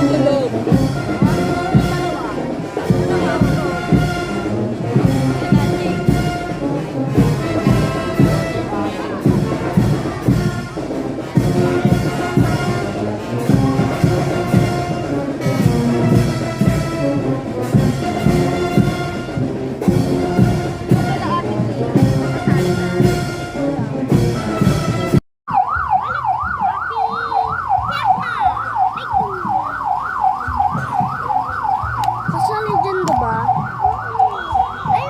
tulog. Kasali dyan ba? Ay,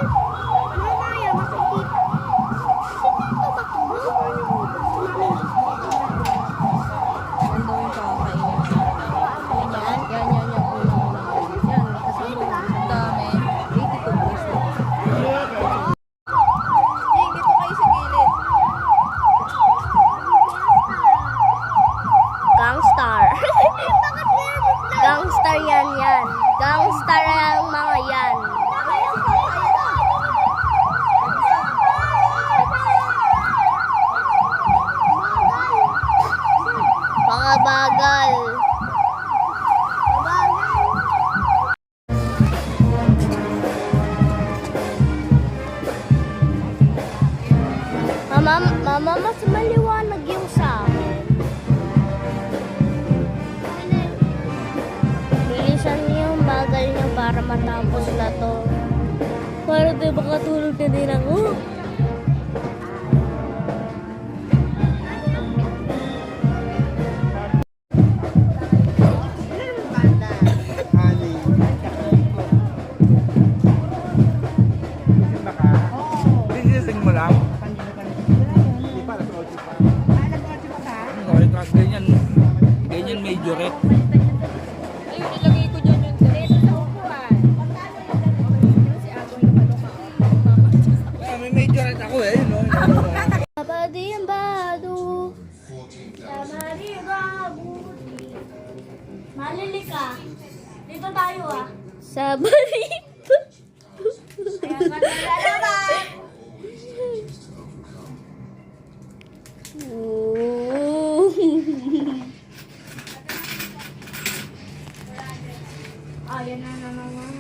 mamaya makikita. Ito ba? Yan daw yung kakainin. Yan. Yan yung unang-unang. Yan, kasama. Ang dami. 82 pesos. Hey, dito kayo sa gilid. Gangstar. Gangstar yan. Gangstar ang mga yan. Mga bagal. Mama, mas maliwanag yung sa akin. Bilisan niyo yung bagal niyo para matapos na to. Para di makatulog na din ako. Sinising mo lang? Okay, tapos ganyan majorette. Ayun, ilagay ko dyan yung dito sa upuan. May majorette ako no? Sabading bado. Sabading babuti. Malili ka. Dito tayo Sabading. Ayan na naman.